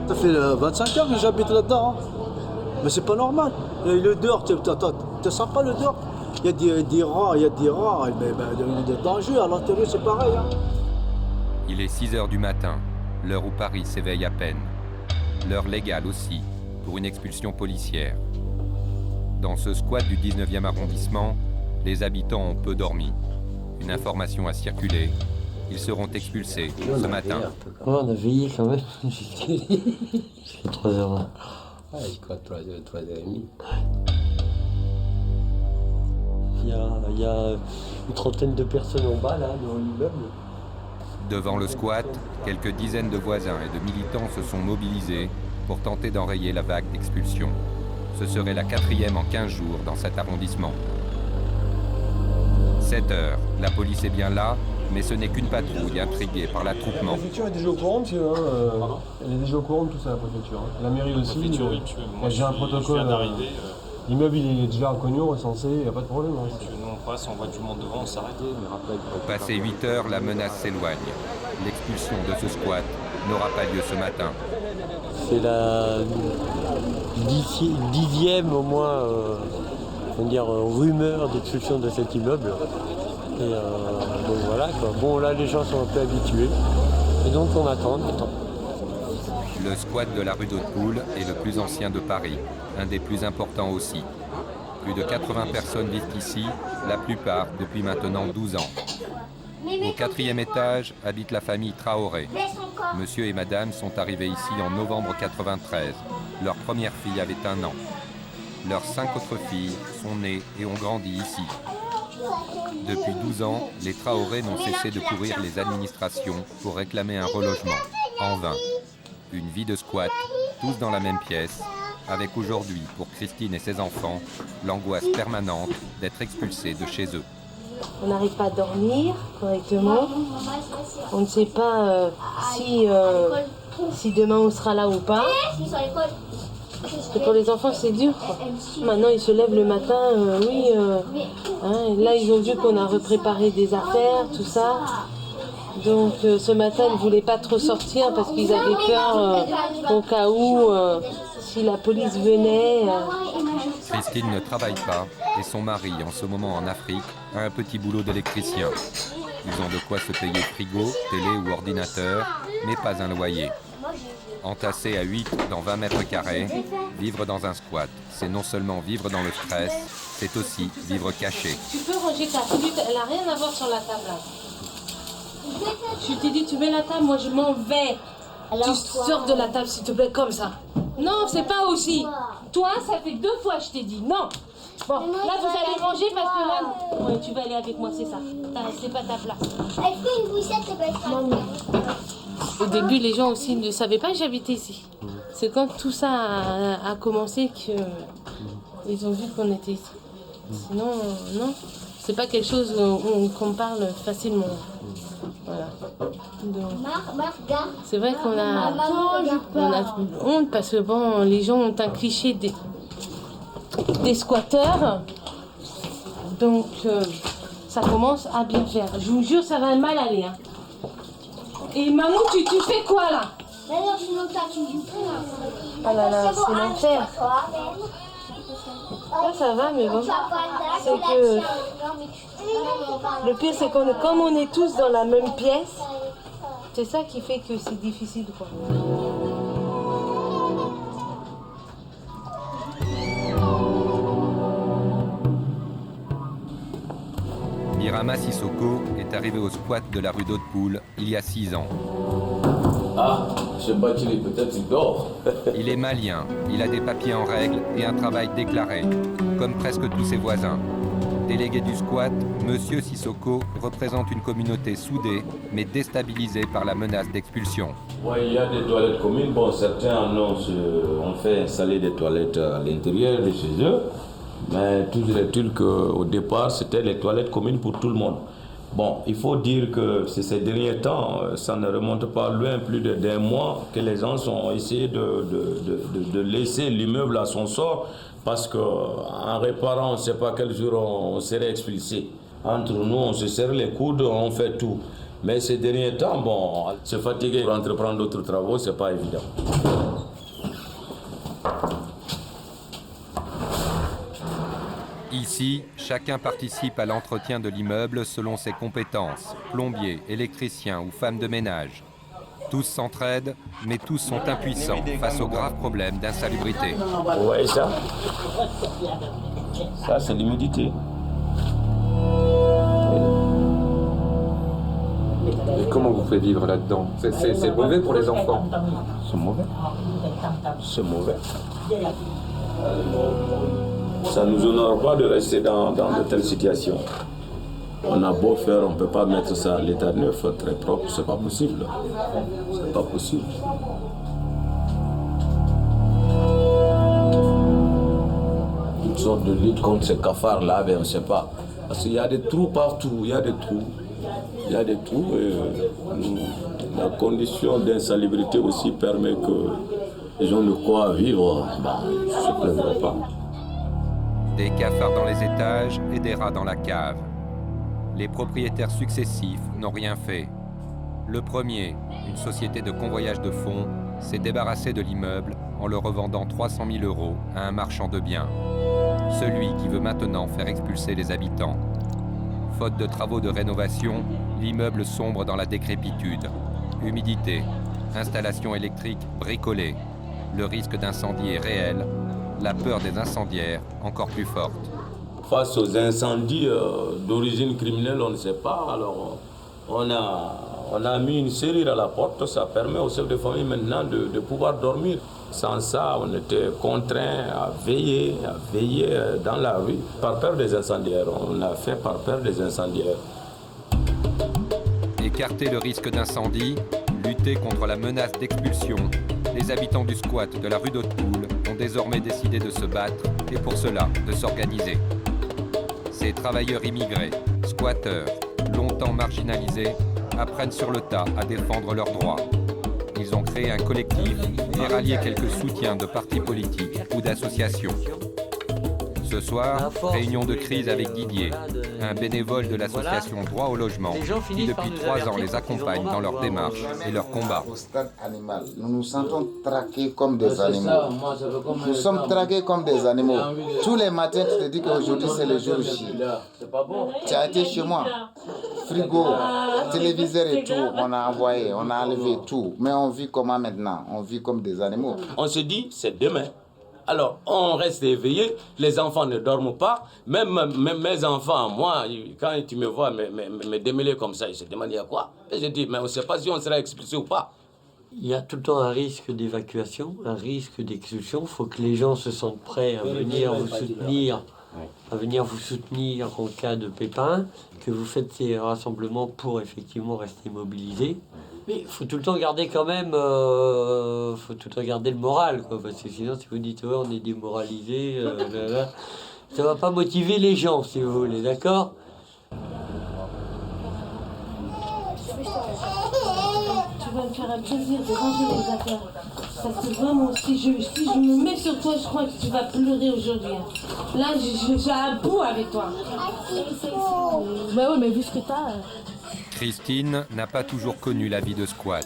Ça fait 25 ans que j'habite là-dedans. Hein. Mais c'est pas normal. Et le dehors, tu sens pas le dehors. Il y a des rats, il y a des rats. Mais il y a des dangers. À l'intérieur, c'est pareil. Hein. Il est 6 heures du matin, l'heure où Paris s'éveille à peine. L'heure légale aussi, pour une expulsion policière. Dans ce squat du 19e arrondissement, les habitants ont peu dormi. Une information a circulé. Ils seront expulsés ce matin. On a veillé quand même jusqu'à 3h. Jusqu'à 3h30. Il y a une trentaine de personnes en bas, là, dans l'immeuble. Devant le squat, quelques dizaines de voisins et de militants se sont mobilisés pour tenter d'enrayer la vague d'expulsion. Ce serait la 4e en 15 jours dans cet arrondissement. 7 heures, la police est bien là, mais ce n'est qu'une patrouille intriguée par l'attroupement. La préfecture est déjà au courant, monsieur. Elle est déjà au courant de tout ça, la préfecture. La mairie aussi. Oui, monsieur. Moi, j'ai un protocole. Je viens d'arriver. L'immeuble il est déjà reconnu, recensé, il n'y a pas de problème. Hein. Nous on passe, on voit du monde devant, on s'arrête. Passé 8 heures, la menace s'éloigne. L'expulsion de ce squat n'aura pas lieu ce matin. C'est la 10e au moins rumeur d'expulsion de cet immeuble. Et donc voilà quoi. Bon là les gens sont un peu habitués. Et donc on attend. Le squat de la rue d'Hautpoul est le plus ancien de Paris, un des plus importants aussi. Plus de 80 personnes vivent ici, la plupart depuis maintenant 12 ans. Au 4e étage habite la famille Traoré. Monsieur et madame sont arrivés ici en novembre 93. Leur première fille avait 1 an. Leurs 5 autres filles sont nées et ont grandi ici. Depuis 12 ans, les Traoré n'ont cessé de courir les administrations pour réclamer un relogement. En vain. Une vie de squat, tous dans la même pièce, avec aujourd'hui, pour Christine et ses enfants, l'angoisse permanente d'être expulsés de chez eux. On n'arrive pas à dormir correctement. On ne sait pas si demain on sera là ou pas. Et pour les enfants, c'est dur. Maintenant, ils se lèvent le matin, là, ils ont vu qu'on a repréparé des affaires, tout ça. Donc, ce matin, ils ne voulaient pas trop sortir parce qu'ils avaient peur au cas où, si la police venait. Christine ne travaille pas et son mari, en ce moment en Afrique, a un petit boulot d'électricien. Ils ont de quoi se payer frigo, télé ou ordinateur, mais pas un loyer. Entassés à 8 dans 20 mètres carrés, vivre dans un squat, c'est non seulement vivre dans le stress, c'est aussi vivre caché. Tu peux ranger ta flûte, elle n'a rien à voir sur la table. Là. Je t'ai dit, tu mets la table, moi je m'en vais. Alors, tu sors de la table, s'il te plaît, comme ça. Non, c'est pas aussi. Toi, ça fait 2 fois, je t'ai dit. Non. Bon, là, vous allez ranger parce que là... Ouais, tu vas aller avec moi, c'est ça. C'est pas ta place. Est-ce qu'une bouchette est belle? Non, non. Au début, les gens aussi ne savaient pas que j'habitais ici. C'est quand tout ça a commencé qu'ils ont vu qu'on était ici. Sinon, non. C'est pas quelque chose qu'on parle facilement. Voilà. C'est vrai qu'on a honte parce que bon, les gens ont un cliché des squatteurs. Donc, ça commence à bien faire. Je vous jure, ça va mal aller. Hein. Et maman, tu fais quoi là? Ah là là, c'est l'enfer. Ça va, mais bon. C'est que le pire, c'est qu'on comme on est tous dans la même pièce, c'est ça qui fait que c'est difficile, quoi. Birama Sissoko est arrivé au squat de la rue d'Hautpoul il y a 6 ans. Ah, je sais pas qu'il est peut-être il dort. Il est malien, il a des papiers en règle et un travail déclaré, comme presque tous ses voisins. Délégué du squat, Monsieur Sissoko représente une communauté soudée, mais déstabilisée par la menace d'expulsion. Ouais, il y a des toilettes communes. Bon, certains ont fait installer des toilettes à l'intérieur de chez eux. Mais toujours est-il qu'au départ, c'était les toilettes communes pour tout le monde. Bon, il faut dire que ces derniers temps, ça ne remonte pas loin, plus d'1 mois, que les gens ont essayé de laisser l'immeuble à son sort, parce qu'en réparant, on ne sait pas quel jour on serait expulsé. Entre nous, on se serre les coudes, on fait tout. Mais ces derniers temps, bon, se fatiguer pour entreprendre d'autres travaux, c'est pas évident. Ici, chacun participe à l'entretien de l'immeuble selon ses compétences, plombier, électricien ou femme de ménage. Tous s'entraident, mais tous sont impuissants face aux graves problèmes d'insalubrité. Vous voyez ça? Ça, c'est l'humidité. Et comment vous faites vivre là-dedans? C'est mauvais pour les enfants. C'est mauvais. C'est mauvais. Ça ne nous honore pas de rester dans de telles situations. On a beau faire, on ne peut pas mettre ça à l'état neuf, très propre, c'est pas possible. C'est pas possible. Une sorte de lutte contre ces cafards-là, ben on ne sait pas. Parce qu'il y a des trous partout, il y a des trous. Il y a des trous et la condition d'insalubrité aussi permet que les gens de quoi vivre, ils ne se plaindront pas. Des cafards dans les étages et des rats dans la cave. Les propriétaires successifs n'ont rien fait. Le premier, une société de convoyage de fonds, s'est débarrassé de l'immeuble en le revendant 300 000 € à un marchand de biens. Celui qui veut maintenant faire expulser les habitants. Faute de travaux de rénovation, l'immeuble sombre dans la décrépitude. Humidité, installation électrique bricolée. Le risque d'incendie est réel, la peur des incendiaires encore plus forte. Face aux incendies d'origine criminelle, on ne sait pas. Alors, on a mis une serrure à la porte. Ça permet aux chefs de famille maintenant de pouvoir dormir. Sans ça, on était contraint à veiller dans la rue par peur des incendiaires. On a fait par peur des incendiaires. Écarter le risque d'incendie, lutter contre la menace d'expulsion, les habitants du squat de la rue d'Haute-Poule ont désormais décidé de se battre et pour cela de s'organiser. Ces travailleurs immigrés, squatteurs, longtemps marginalisés, apprennent sur le tas à défendre leurs droits. Ils ont créé un collectif et rallié quelques soutiens de partis politiques ou d'associations. Ce soir, réunion de crise avec Didier, un bénévole de l'association Droit au logement, qui depuis 3 ans les accompagne dans leurs démarches et leurs combats. Au stade animal, nous nous sentons traqués comme des animaux. Nous sommes traqués comme des animaux. Tous les matins, tu te dis qu'aujourd'hui c'est le jour J. Tu as été chez moi. Frigo, téléviseur et tout, on a envoyé, on a enlevé tout. Mais on vit comment maintenant? On vit comme des animaux. On se dit, c'est demain. Alors, on reste éveillé, les enfants ne dorment pas. Même mes enfants, moi, quand tu me vois me démêler comme ça, ils se demandent il y a quoi? Et je dis, mais on ne sait pas si on sera expulsé ou pas. Il y a tout le temps un risque d'évacuation, un risque d'expulsion. Il faut que les gens se sentent prêts à venir vous soutenir en cas de pépin, que vous faites ces rassemblements pour effectivement rester mobilisés. Mais il faut tout le temps garder quand même, faut tout le temps garder le moral, quoi, parce que sinon si vous dites ouais, on est démoralisé, ça va pas motiver les gens, si vous voulez, d'accord? Tu vas me faire un plaisir de ranger les affaires. Parce que vraiment, si je me mets sur toi, je crois que tu vas pleurer aujourd'hui. Là, j'ai un bout avec toi. Bah oui, mais vu ce que t'as... Christine n'a pas toujours connu la vie de squat.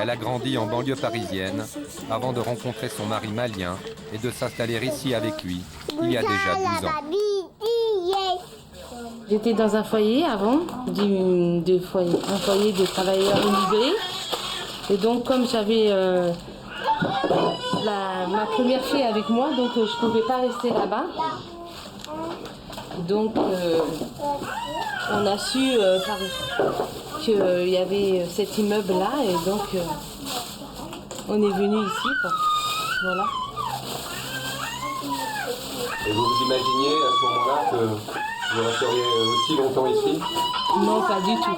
Elle a grandi en banlieue parisienne avant de rencontrer son mari malien et de s'installer ici avec lui il y a déjà 12 ans. J'étais dans un foyer avant, un foyer de travailleurs immigrés. Et donc comme j'avais ma première fille avec moi, donc je ne pouvais pas rester là-bas. Donc on a su qu'il y avait cet immeuble-là et donc on est venu ici, quoi. Voilà. Et vous vous imaginiez à ce moment-là que vous resteriez aussi longtemps ici? Non, pas du tout.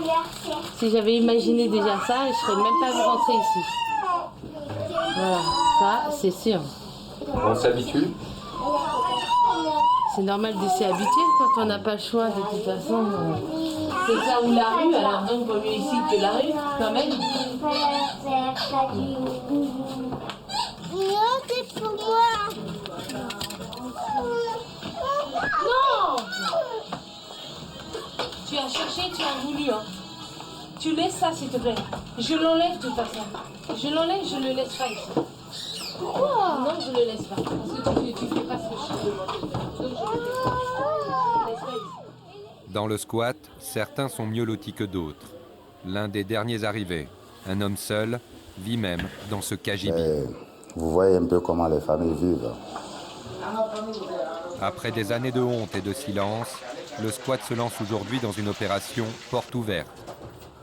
Si j'avais imaginé déjà ça, je ne serais même pas rentrée ici. Voilà, ça c'est sûr. On s'habitue? C'est normal de s'y habituer quand on n'a pas le choix de toute façon. C'est ça ou la rue, alors donc vaut mieux ici que la rue quand même. C'est pour moi. Non! Tu as cherché, tu as voulu. Hein. Tu laisses ça, s'il te plaît. Je l'enlève de toute façon. Je l'enlève, je le laisse pas ici. Pourquoi? Non, je le laisse pas. Parce que tu fais pas ce que je te demande. Donc, je le laisse pas ici. Dans le squat, certains sont mieux lotis que d'autres. L'un des derniers arrivés, un homme seul, vit même dans ce cagibi. Vous voyez un peu comment les familles vivent. Après des années de honte et de silence, le squat se lance aujourd'hui dans une opération porte ouverte.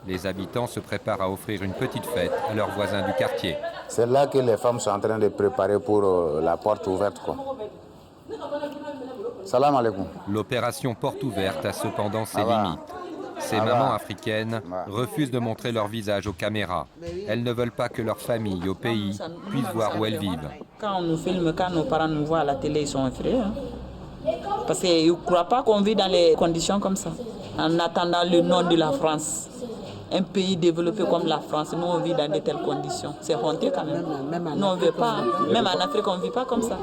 Les habitants se préparent à offrir une petite fête à leurs voisins du quartier. C'est là que les femmes sont en train de préparer pour la porte ouverte, quoi. Salam alaikum. L'opération porte ouverte a cependant ses limites. Ces mamans africaines refusent de montrer leur visage aux caméras. Elles ne veulent pas que leur famille au pays puisse voir où elles vivent. Quand on nous filme, quand nos parents nous voient à la télé, ils sont effrayés. Hein. Parce qu'ils ne croient pas qu'on vit dans les conditions comme ça. En attendant le nom de la France. Un pays développé comme la France, nous on vit dans de telles conditions. C'est honteux quand même. Nous on ne veut pas. Même en Afrique, on ne vit pas comme ça.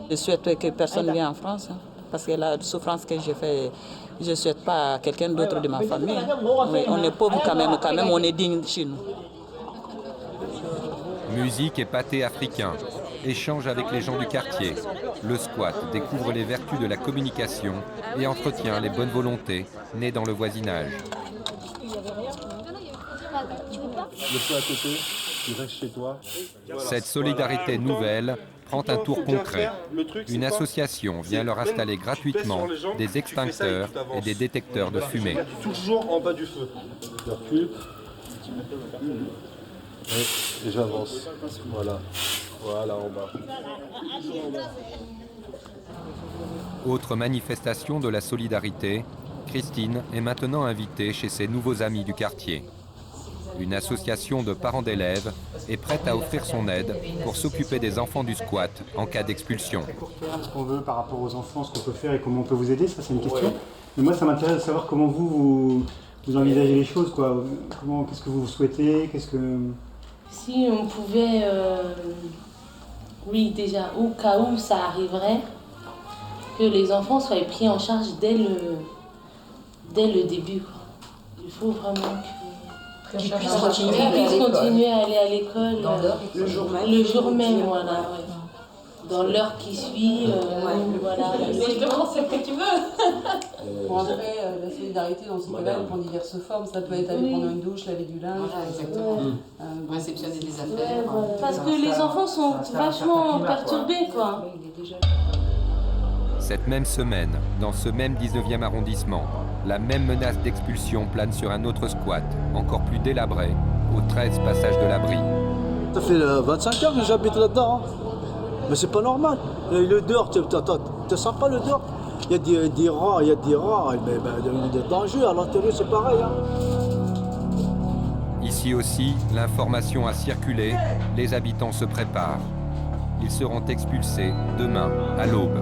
Je souhaite que personne ne vienne en France. Hein. Parce que la souffrance que j'ai fait, je ne souhaite pas à quelqu'un d'autre de ma famille. Oui, on est pauvre quand même, on est digne chez nous. Musique et pâté africain, échange avec les gens du quartier. Le squat découvre les vertus de la communication et entretient les bonnes volontés nées dans le voisinage. Le feu à côté, tu restes chez toi. Cette solidarité nouvelle prend un tour concret. Une association vient leur installer gratuitement des extincteurs et des détecteurs de fumée. Toujours en bas du feu. Je recule. Et j'avance. Voilà. Voilà en bas. Autre manifestation de la solidarité, Christine est maintenant invitée chez ses nouveaux amis du quartier. Une association de parents d'élèves est prête à offrir son aide pour s'occuper des enfants du squat en cas d'expulsion. Ce qu'on veut par rapport aux enfants, ce qu'on peut faire et comment on peut vous aider, ça c'est une question. Mais moi ça m'intéresse de savoir comment vous envisagez les choses, quoi. Qu'est-ce que vous souhaitez, Si on pouvait, oui déjà, au cas où ça arriverait, que les enfants soient pris en charge dès le début, quoi. Il faut vraiment qu'ils puissent continuer à aller à l'école le jour même, voilà, ouais. Dans l'heure qui suit, voilà. Tu peux prendre ce que tu veux. Pour après, la solidarité dans ce cas-là, elle prend diverses formes. Ça peut être aller prendre une douche, laver du linge, exactement. Réceptionner des affaires. Parce que les enfants sont vachement perturbés, quoi. Cette même semaine, dans ce même 19e arrondissement, la même menace d'expulsion plane sur un autre squat, encore plus délabré, au 13 passage de l'Abri. Ça fait 25 ans que j'habite là-dedans. Hein. Mais c'est pas normal. Le dehors, tu sens pas le dehors. Il y a des rats, il y a des rats. Mais il y a des dangers. À l'intérieur, c'est pareil. Hein. Ici aussi, l'information a circulé. Les habitants se préparent. Ils seront expulsés demain, à l'aube.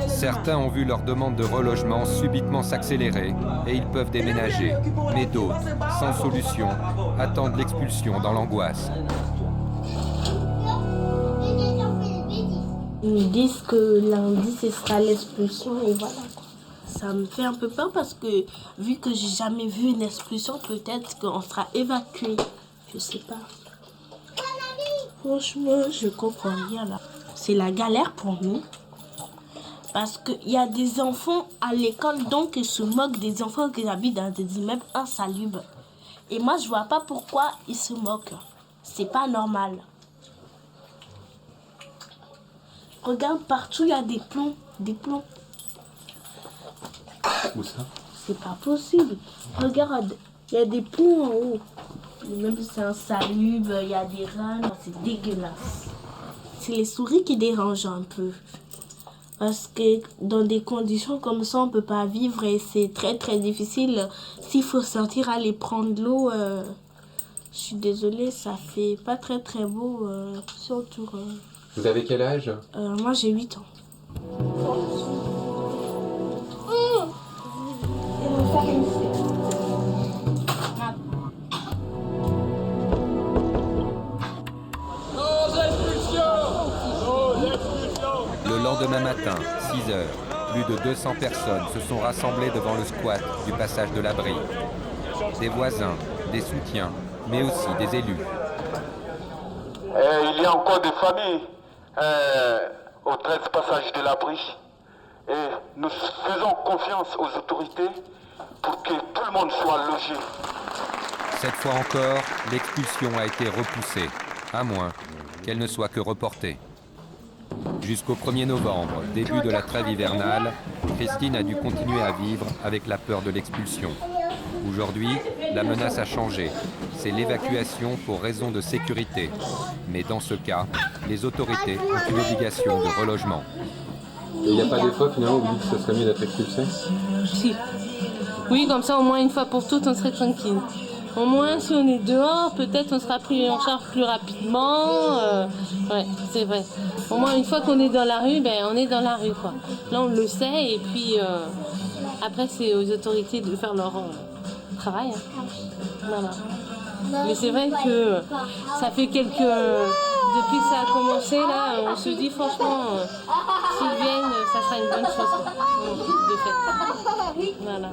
Certains ont vu leur demande de relogement subitement s'accélérer et ils peuvent déménager. Mais d'autres, sans solution, attendent l'expulsion dans l'angoisse. Ils disent que lundi ce sera l'expulsion et voilà. Ça me fait un peu peur parce que vu que j'ai jamais vu une expulsion, peut-être qu'on sera évacué. Je sais pas. Franchement, je comprends rien là. C'est la galère pour nous. Parce qu'il y a des enfants à l'école, donc ils se moquent des enfants qui habitent dans des immeubles insalubres. Et moi, je vois pas pourquoi ils se moquent. C'est pas normal. Regarde, partout, il y a des plombs. Des plombs. Où ça? C'est pas possible. Regarde, il y a des plombs en haut. Même si c'est insalubre, il y a des rats. C'est dégueulasse. C'est les souris qui dérangent un peu. Parce que dans des conditions comme ça, on ne peut pas vivre et c'est très très difficile. S'il faut sortir aller prendre l'eau, je suis désolée, ça fait pas très très beau. Surtout. Vous avez quel âge? Moi j'ai 8 ans. Le lendemain matin, 6 heures, plus de 200 personnes se sont rassemblées devant le squat du passage de l'abri. Des voisins, des soutiens, mais aussi des élus. Il y a encore des familles au 13 passage de l'abri. Et nous faisons confiance aux autorités pour que tout le monde soit logé. Cette fois encore, l'expulsion a été repoussée, à moins qu'elle ne soit que reportée. Jusqu'au 1er novembre, début de la trêve hivernale, Christine a dû continuer à vivre avec la peur de l'expulsion. Aujourd'hui, la menace a changé. C'est l'évacuation pour raison de sécurité. Mais dans ce cas, les autorités ont une obligation de relogement. Et il n'y a pas des fois finalement où vous dites que ce serait mieux d'être expulsé? Si. Oui, comme ça au moins une fois pour toutes on serait tranquille. Au moins si on est dehors, peut-être on sera pris en charge plus rapidement. Ouais, c'est vrai. Au moins une fois qu'on est dans la rue, ben on est dans la rue quoi. Là on le sait et puis après c'est aux autorités de faire leur travail. Hein. Voilà. Mais c'est vrai que ça fait depuis que ça a commencé là, on se dit franchement s'ils viennent, ça sera une bonne chose quoi, de fait. Voilà.